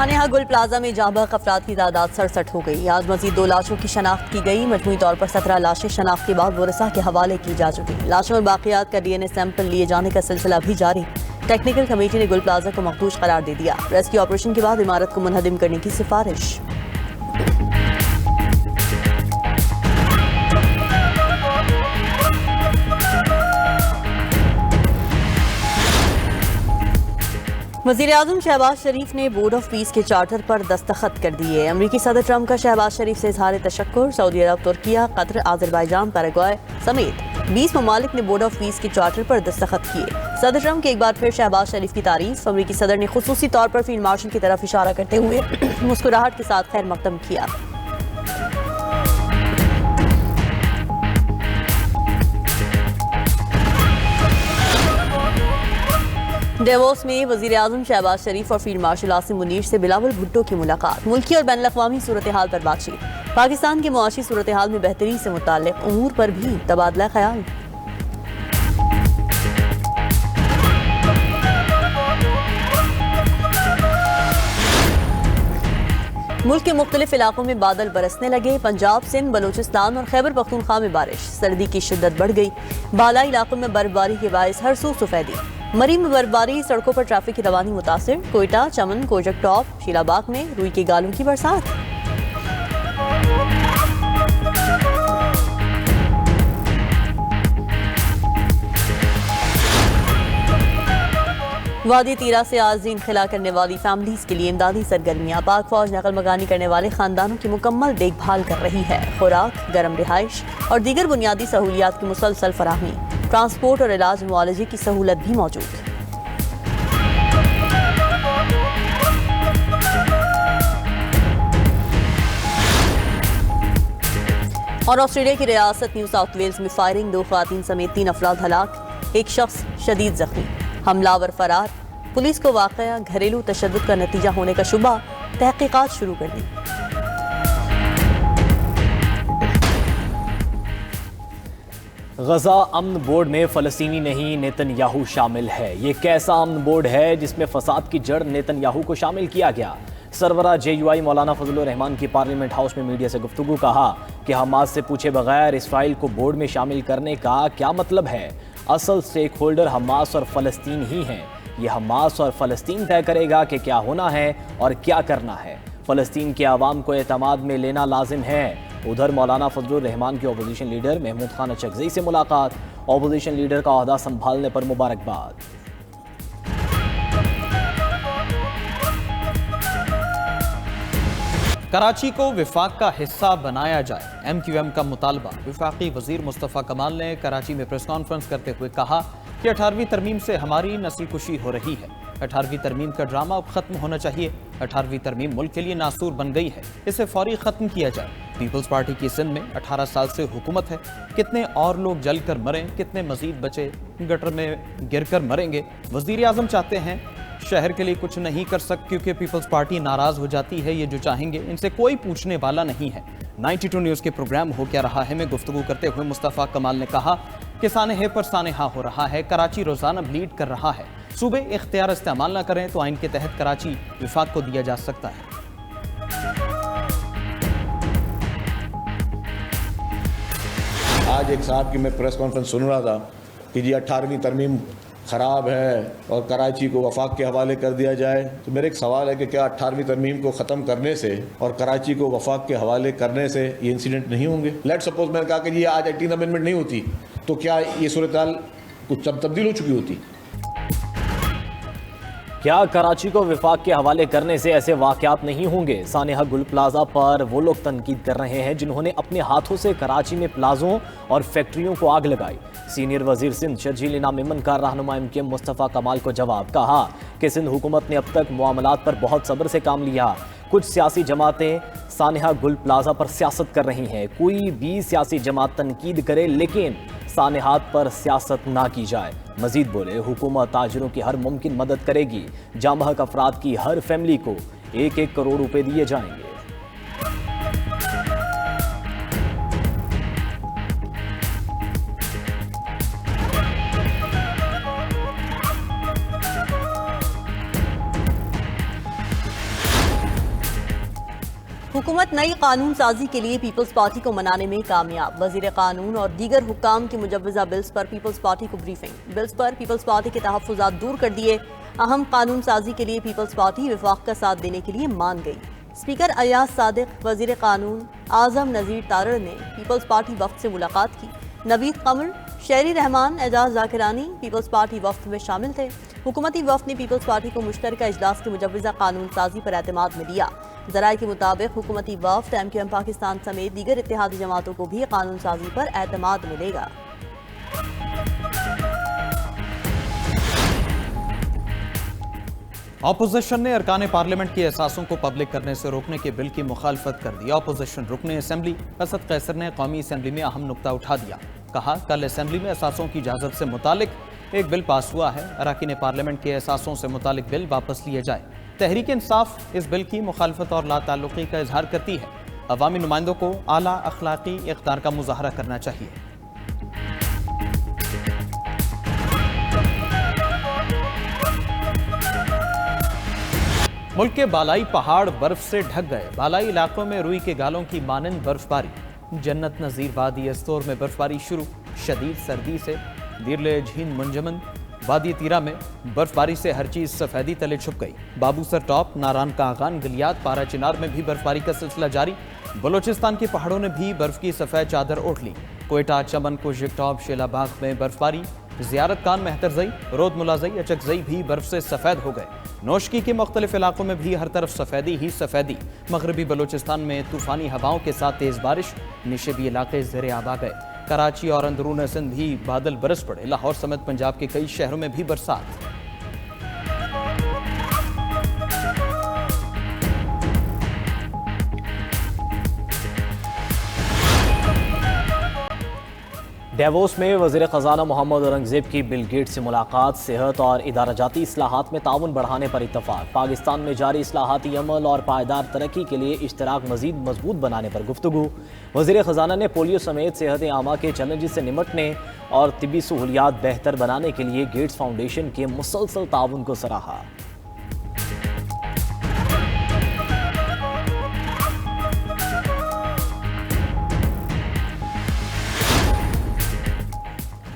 सानेहा गुल प्लाजा में जांबाग अफराद की तादाद 67 हो गई। आज मजीद 2 लाशों की शनाख्त की गई। मजमूई तौर पर 17 लाशें शनाख्त के बाद वरसा के हवाले की जा चुकी। लाशों और बाकियात का DNA सैंपल लिए जाने का सिलसिला भी जारी। टेक्निकल कमेटी ने गुल प्लाजा को मखदूश करार दे दिया। रेस्क्यू ऑपरेशन के बाद इमारत को मुनहदिम करने की सिफारिश। वज़ीर-ए-आज़म शहबाज शरीफ ने बोर्ड ऑफ पीस के चार्टर पर दस्तखत कर दिए। अमरीकी सदर ट्रंप का शहबाज शरीफ से इजहार तशक्कुर। सऊदी अरब, तुर्किया, कतर, आज़रबाईजान, पैराग्वे समेत 20 ममालिक ने बोर्ड ऑफ पीस के चार्टर पर दस्तखत किए। सदर ट्रंप की एक बार फिर शहबाज शरीफ की तारीफ। अमरीकी सदर ने खुसूसी तौर पर फील्ड मार्शल की तरफ इशारा करते हुए मुस्कुराहट के साथ खैर मकदम किया। डेवोस में वज़ीर-ए-आज़म शहबाज शरीफ और फील्ड मार्शल आसिम मुनीर से बिलावल भुट्टो की मुलाकात। मुल्की और बैनुल अक़वामी सूरत हाल पर बातचीत। पाकिस्तान के मुआशी सूरत हाल में बेहतरी से मुताल्लिक़ उमूर पर भी तबादला ख्याल। मुल्क के मुख्तलिफ इलाकों में बादल बरसने लगे। पंजाब, सिंध, बलूचिस्तान और खैबर पख्तूनख्वा में बारिश। सर्दी की शिद्दत बढ़ गई। बालाई इलाकों में बर्फबारी के बायस हर सू सफेदी। मरी में बर्फबारी, सड़कों पर ट्रैफिक की रवानी मुतासिर। कोयटा, चमन, कोजक टॉप, शीलाबाग में रुई के गालों की बरसात। वादी तीरा से आर्जी इनखला करने वाली फैमिलीज के लिए इमदादी सरगर्मियां। पाक फौज नकल मकानी करने वाले खानदानों की मुकम्मल देखभाल कर रही है। खुराक, गर्म रिहाइश और दीगर बुनियादी सहूलियात की मुसलसल फराहमी। ट्रांसपोर्ट और इलाज मुआलजे की सहूलत भी मौजूद। और ऑस्ट्रेलिया की रियासत न्यू साउथ वेल्स में फायरिंग, 2 ख़वातीन समेत 3 अफराद हलाक, 1 शख्स शदीद जख्मी। हमलावर फरार। पुलिस को वाक़या घरेलू तशद्दुद का नतीजा होने का शुबा। तहकीकात शुरू कर दी। गजा अमन बोर्ड में फ़लस्तीनी नहीं नेतन्याहू शामिल है। ये कैसा अमन बोर्ड है जिसमें फसाद की जड़ नेतन्याहू को शामिल किया गया। सरवरा JUI मौलाना फजलुर रहमान की पार्लियामेंट हाउस में मीडिया से गुफ्तगू। कहा कि हमास से पूछे बगैर इसराइल को बोर्ड में शामिल करने का क्या मतलब है। असल स्टेक होल्डर हमास और फ़लस्तीन ही हैं। ये हमास और फ़लस्तीन तय करेगा कि क्या होना है और क्या करना है। फ़लस्तीन के आवाम को एतमाद में लेना लाजिम है। उधर मौलाना फजलुर रहमान के अपोजिशन लीडर महमूद खान अचकज़ई से मुलाकात। अपोजिशन लीडर का ओहदा संभालने पर मुबारकबाद। कराची को विफाक का हिस्सा बनाया जाए, MQM का मुतालबा। वफाकी वजीर मुस्तफ़ा कमाल ने कराची में प्रेस कॉन्फ्रेंस करते हुए कहा कि 18वीं तरमीम से हमारी नस्ल कुशी हो रही है। 18वीं तरमीम का ड्रामा अब खत्म होना चाहिए। 18वीं तरमीम मुल्क के लिए नासूर बन गई है, इसे फौरी खत्म किया जाए। पीपल्स पार्टी की सिंध में 18 साल से हुकूमत है। कितने और लोग जल कर मरें, कितने मजीद बचे गटर में गिर कर मरेंगे। वज़ीर-ए-आज़म चाहते हैं शहर के लिए कुछ नहीं कर सकते क्योंकि पीपल्स पार्टी नाराज हो जाती है। ये जो चाहेंगे इनसे कोई पूछने वाला नहीं है। 92 न्यूज़ के प्रोग्राम हो क्या रहा है में गुफ्तगू करते हुए मुस्तफ़ा कमाल ने कहा कि सानेहा पर सानेहा हो रहा है। कराची रोजाना ब्लीड कर रहा है। सूबे इख्तियार इस्तेमाल न करें तो आइन के तहत कराची विफाक को दिया जा सकता है। आज एक साहब की मैं प्रेस कॉन्फ्रेंस सुन रहा था कि जी 18वीं तरमीम ख़राब है और कराची को वफाक के हवाले कर दिया जाए। तो मेरा एक सवाल है कि क्या 18वीं तरमीम को ख़त्म करने से और कराची को वफाक के हवाले करने से ये इंसिडेंट नहीं होंगे। लेट सपोज मैंने कहा कि जी आज 18 अमेंडमेंट नहीं होती तो क्या ये सूरत हाल कुछ तब्दील हो चुकी होती। क्या कराची को विफाक के हवाले करने से ऐसे वाक़यात नहीं होंगे। सानेहा गुल प्लाजा पर वो लोग तनकीद कर रहे हैं जिन्होंने अपने हाथों से कराची में प्लाजों और फैक्ट्रियों को आग लगाई। सीनियर वजीर सिंध शर्जील इनाम मेमन का रहनुमा MQM मुस्तफ़ा कमाल को जवाब। कहा कि सिंध हुकूमत ने अब तक मामलात पर बहुत सब्र से काम लिया। कुछ सियासी जमातें सानेहा गुल प्लाजा पर सियासत कर रही हैं। कोई भी सियासी जमात तनकीद करे लेकिन सानेहात पर सियासत ना की जाए। मजीद बोले हुकूमत ताजिरों की हर मुमकिन मदद करेगी। जांबहक अफराद की हर फैमिली को 1-1 करोड़ रुपए दिए जाएंगे। हुकूमत नई कानून साजी के लिए पीपल्स पार्टी को मनाने में कामयाब। वजीर कानून और दीगर हुक्काम की मुजव्वजा बिल्स पर पीपल्स पार्टी को ब्रीफिंग। बिल्स पर पीपल्स पार्टी के तहफ्फुज़ात दूर कर दिए। अहम कानून साजी के लिए पीपल्स पार्टी विफाक का साथ देने के लिए मान गई। स्पीकर अयाज सादिक, वजीर कानून आजम नज़ीर तारड़ ने पीपल्स पार्टी वफ्द से मुलाकात की। नवीद कमर, शेरी रहमान, एजाज जाकिरानी पीपल्स पार्टी वफ्द में शामिल थे। हुकूमती वफ्द ने पीपल्स पार्टी को मुश्तरका इजलास की मुजव्वजा कानून साजी पर एतमाद में लिया। ज़राए के मुताबिक हुकूमती वफ्द MQM पाकिस्तान समेत दीगर इत्तेहादी जमातों को भी कानून साजी पर एतमाद मिलेगा। अपोजिशन ने अरकान पार्लियामेंट के एहसासों को पब्लिक करने से रोकने के बिल की मुखालफत कर दी। अपोजिशन रुकने असम्बली असद कैसर ने कौमी असम्बली में अहम नुक्ता उठा दिया। कहा, कल असम्बली में एहसासों की इजाज़त से मुतालिक एक बिल पास हुआ है। अरकान पार्लियामेंट के एहसासों से मुतालिक बिल वापस लिए जाए। तहरीक इंसाफ इस बिल की मुखालफत और लाताल्लुकी का इजहार करती है। अवामी नुमाइंदों को आला अखलाकी इख्तियार का मुजाहरा करना चाहिए। मुल्क के बालाई पहाड़ बर्फ से ढक गए। बालाई इलाकों में रुई के गालों की मानंद बर्फबारी। जन्नत नज़ीर वादी एस्तोर में बर्फबारी शुरू। शदीद सर्दी से दिरले झीन मुंजमन। वादी तीरा में बर्फबारी से हर चीज सफेदी तले छुप गई। बाबूसर टॉप, नारान कागान, गलियात, पारा चिनार में भी बर्फबारी का सिलसिला जारी। बलोचिस्तान के पहाड़ों ने भी बर्फ की सफेद चादर ओढ़ ली। कोयटा, चमन, कुशिक टॉप, शेलाबाग में बर्फबारी। ज़ियारत कान, मेहतरजई, रोद मुलाजई, अचकजई भी बर्फ से सफ़ेद हो गए। नौशकी के मुख्तलिफ इलाकों में भी हर तरफ सफ़ेदी ही सफ़ेदी। मगरबी बलोचिस्तान में तूफ़ानी हवाओं के साथ तेज़ बारिश। निशेबी इलाके ज़ेरे आब आ गए। कराची और अंदरून सिंध भी बादल बरस पड़े। लाहौर समेत पंजाब के कई शहरों में भी बरसात। डेवोस में वज़ीर ख़ज़ाना मोहम्मद औरंगज़ेब की बिल गेट्स से मुलाकात। सेहत और इदाराजाती इस्लाहात में ताउन बढ़ाने पर इत्तफ़ाक़। पाकिस्तान में जारी इस्लाहाती अमल और पायदार तरक्की के लिए इश्तराक मज़ीद मजबूत बनाने पर गुफ्तगू। वज़ीर ख़ज़ाना ने पोलियो समेत सेहत आमा के चैलेंजेस से निमटने और तिब्बी सहूलियात बेहतर बनाने के लिए गेट्स फाउंडेशन के मुसलसल ताउन को सराहा।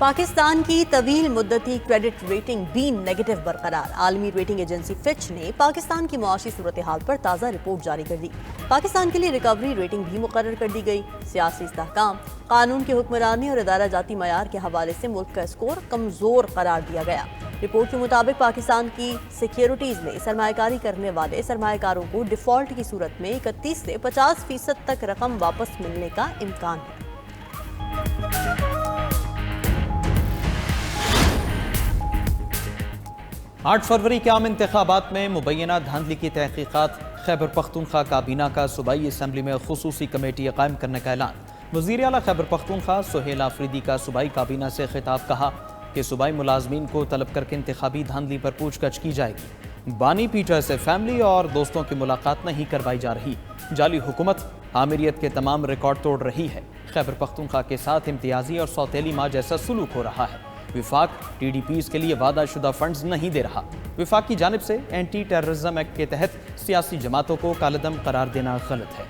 पाकिस्तान की तवील मुद्दती क्रेडिट रेटिंग B नेगेटिव बरकरार। आलमी रेटिंग एजेंसी फिच ने पाकिस्तान की मुआशी सूरत हाल पर ताज़ा रिपोर्ट जारी कर दी। पाकिस्तान के लिए रिकवरी रेटिंग भी मुकर्रर कर दी गई। सियासी इस्तेहकाम, कानून की हुक्मरानी और इदारा जाती मयार के हवाले से मुल्क का स्कोर कमज़ोर करार दिया गया। रिपोर्ट के मुताबिक पाकिस्तान की सिक्योरिटीज़ में सरमायाकारी करने वाले सरमायाकारों को डिफ़ॉल्ट की सूरत में 31 से 50% तक रकम वापस मिलने का इम्कान है। 8 फरवरी के आम इंतखाबात में मुबैना धांधली की तहकीकात। खैबर पख्तूनख्वा काबीना का सूबाई असम्बली में खुसूसी कमेटी कायम करने का ऐलान। वज़ीर आला खैबर पख्तूनख्वा सुहेल आफरीदी का सूबाई काबीना से खिताब। कहा कि सूबाई मुलाजमीन को तलब करके इंतखाबी धांधली पर पूछगछ की जाएगी। बानी पीटर से फैमिली और दोस्तों की मुलाकात नहीं करवाई जा रही। जाली हुकूमत आमिरियत के तमाम रिकॉर्ड तोड़ रही है। खैबर पख्तूनख्वा के साथ इम्तियाजी और सौतेली माँ जैसा सलूक हो रहा है। विफाक TDPs के लिए वादा शुदा फंड्स नहीं दे रहा। विफाक की जानिब से एंटी टेररिज्म एक्ट के तहत सियासी जमातों को कालेदम करार देना गलत है।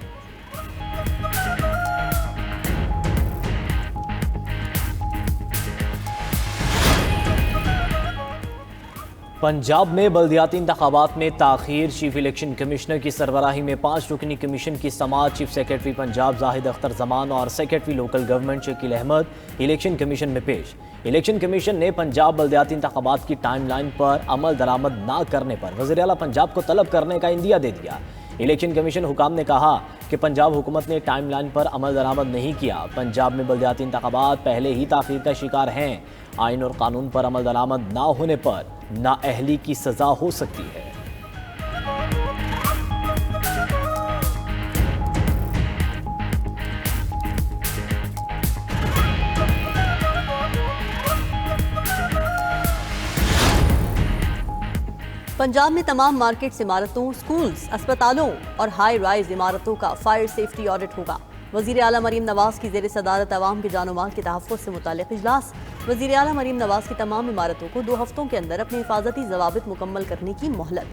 पंजाब में बल्दियाती इंतखाबात में ताख़ीर। चीफ इलेक्शन कमिश्नर की सरबराही में 5 रुकनी कमीशन की समाअत। चीफ सेक्रेटरी पंजाब जाहिद अख्तर जमान और secretary local government Shakeel Ahmed election commission में पेश। इलेक्शन कमीशन ने पंजाब बल्दियाती इंतखाबात की टाइमलाइन पर अमल दरामद ना करने पर वज़ीर आला पंजाब को तलब करने का इंदिया दे दिया। इलेक्शन कमीशन हुकाम ने कहा कि पंजाब हुकूमत ने टाइमलाइन पर अमल दरामद नहीं किया। पंजाब में बल्दियाती इंतखाबात पहले ही ताख़ीर का शिकार हैं। आइन और कानून पर अमल दरामद ना होने पर नाअहली की सज़ा हो सकती है। पंजाब में तमाम मार्केट्स, इमारतों, स्कूल्स, अस्पतालों और हाई राइज इमारतों का फायर सेफ्टी ऑडिट होगा। वज़ीर आला मरीम नवाज की ज़ेर सदारत अवाम के जानो माल के तहफ़्फ़ुज़ से मुताल्लिक़ इजलास। वज़ीर आला मरीम नवाज की तमाम इमारतों को 2 हफ्तों के अंदर अपने हिफाजती ज़वाबित मुकम्मल करने की मोहलत।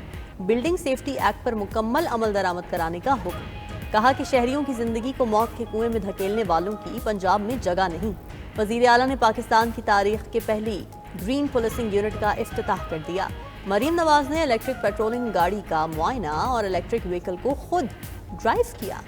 बिल्डिंग सेफ्टी एक्ट पर मुकम्मल अमल दरामद कराने का हुक्म। کہا کہ شہریوں کی زندگی کو موت کے کنویں میں دھکیلنے والوں کی پنجاب میں جگہ نہیں۔ وزیر اعلیٰ نے پاکستان کی تاریخ کے پہلی گرین پولیسنگ یونٹ کا افتتاح کر دیا۔ مریم نواز نے الیکٹرک پیٹرولنگ گاڑی کا معائنہ اور الیکٹرک وہیکل کو خود ڈرائیو کیا۔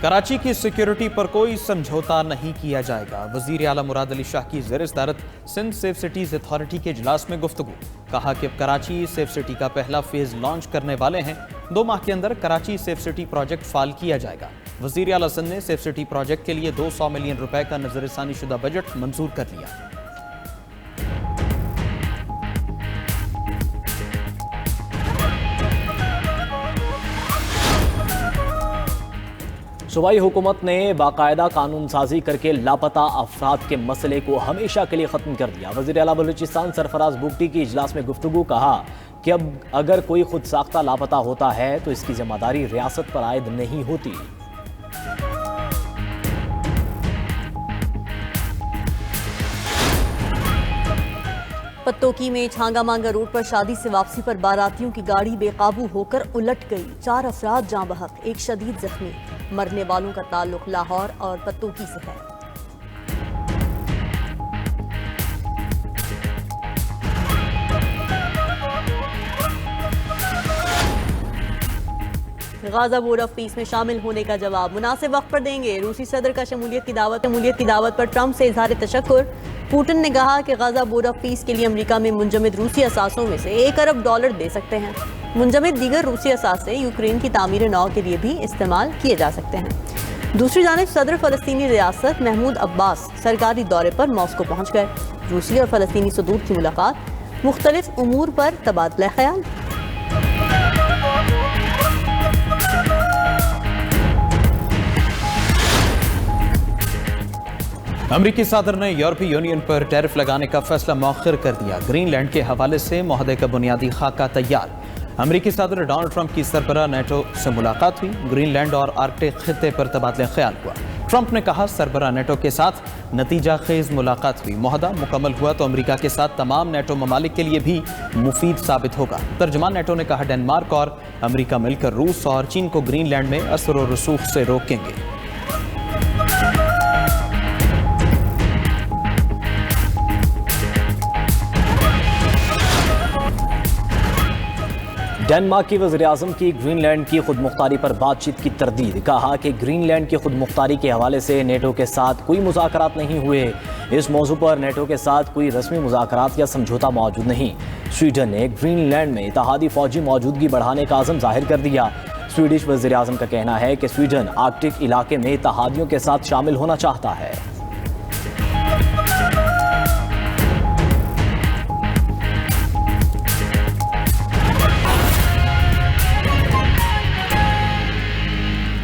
کراچی کی سیکیورٹی پر کوئی سمجھوتا نہیں کیا جائے گا۔ وزیر اعلیٰ مراد علی شاہ کی زیر صدارت سندھ سیف سٹیز اتھارٹی کے اجلاس میں گفتگو۔ کہا کہ اب کراچی سیف سٹی کا پہلا فیز لانچ کرنے والے ہیں۔ 2 ماہ کے اندر کراچی سیف سٹی پروجیکٹ فعال کیا جائے گا۔ وزیر اعلیٰ سندھ نے سیف سٹی پروجیکٹ کے لیے 200 ملین روپے کا نظر ثانی شدہ بجٹ منظور کر لیا۔ صوبائی حکومت نے باقاعدہ قانون سازی کر کے لاپتہ افراد کے مسئلے کو ہمیشہ کے لیے ختم کر دیا۔ وزیر اعلیٰ بلوچستان سرفراز بگٹی کی اجلاس میں گفتگو۔ کہا کہ اب اگر کوئی خود ساختہ لاپتہ ہوتا ہے تو اس کی ذمہ داری ریاست پر عائد نہیں ہوتی۔ پتوکی میں چھانگا مانگا روڈ پر شادی سے واپسی پر باراتیوں کی گاڑی بے قابو ہو کر الٹ گئی۔ 4 افراد جاں بحق، 1 شدید زخمی۔ مرنے والوں کا تعلق لاہور اور پتوکی سے ہے۔ غازہ بورڈ آف پیس میں شامل ہونے کا جواب مناسب وقت پر دیں گے۔ روسی صدر کا شمولیت کی دعوت پر ٹرمپ سے اظہار تشکر۔ پوٹن نے کہا کہ غازہ بورڈ آف پیس کے لیے امریکہ میں منجمد روسی اثاثوں میں سے $1 ارب دے سکتے ہیں۔ منجمد دیگر روسی اثاثے یوکرین کی تعمیر نو کے لیے بھی استعمال کیے جا سکتے ہیں۔ دوسری جانب صدر فلسطینی ریاست محمود عباس سرکاری دورے پر ماسکو پہنچ گئے۔ روسی اور فلسطینی صدور کی ملاقات، مختلف امور پر تبادلہ خیال۔ امریکی صدر نے یورپی یونین پر ٹیرف لگانے کا فیصلہ مؤخر کر دیا۔ گرین لینڈ کے حوالے سے معاہدے کا بنیادی خاکہ تیار۔ امریکی صدر ڈونلڈ ٹرمپ کی سربراہ نیٹو سے ملاقات ہوئی۔ گرین لینڈ اور آرکٹک خطے پر تبادلہ خیال ہوا۔ ٹرمپ نے کہا سربراہ نیٹو کے ساتھ نتیجہ خیز ملاقات ہوئی۔ معاہدہ مکمل ہوا تو امریکہ کے ساتھ تمام نیٹو ممالک کے لیے بھی مفید ثابت ہوگا۔ ترجمان نیٹو نے کہا ڈنمارک اور امریکہ مل کر روس اور چین کو گرین لینڈ میں اثر و رسوخ سے روکیں گے۔ ڈنمارک کی وزیراعظم کی گرین لینڈ کی خود مختاری پر بات چیت کی تردید۔ کہا کہ گرین لینڈ کی خود مختاری کے حوالے سے نیٹو کے ساتھ کوئی مذاکرات نہیں ہوئے۔ اس موضوع پر نیٹو کے ساتھ کوئی رسمی مذاکرات یا سمجھوتا موجود نہیں۔ سویڈن نے گرین لینڈ میں اتحادی فوجی موجودگی بڑھانے کا عزم ظاہر کر دیا۔ سویڈش وزیراعظم کا کہنا ہے کہ سویڈن آرکٹک علاقے میں اتحادیوں کے ساتھ شامل ہونا چاہتا ہے۔